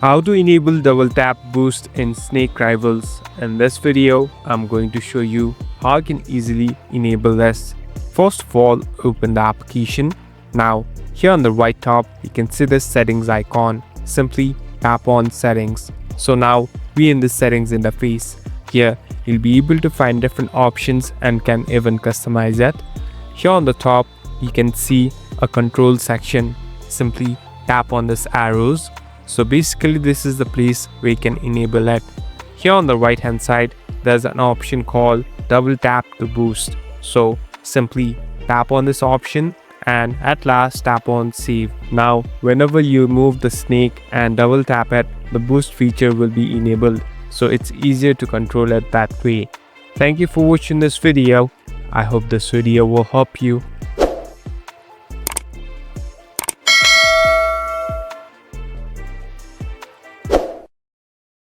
How to enable double tap boost in Snake Rivals. In this video, I'm going to show you how you can easily enable this. First of all, open the application. Now, here on the right top, you can see the settings icon. Simply tap on settings. So now we're in the settings interface. Here, you'll be able to find different options and can even customize it. Here on the top, you can see a control section. Simply tap on this arrows. So basically this is the place where you can enable it. Here on the right hand side, there's an option called double tap to boost. So simply tap on this option and at last tap on save. Now whenever you move the snake and double tap it, the boost feature will be enabled. So it's easier to control it that way. Thank you for watching this video. I hope this video will help you.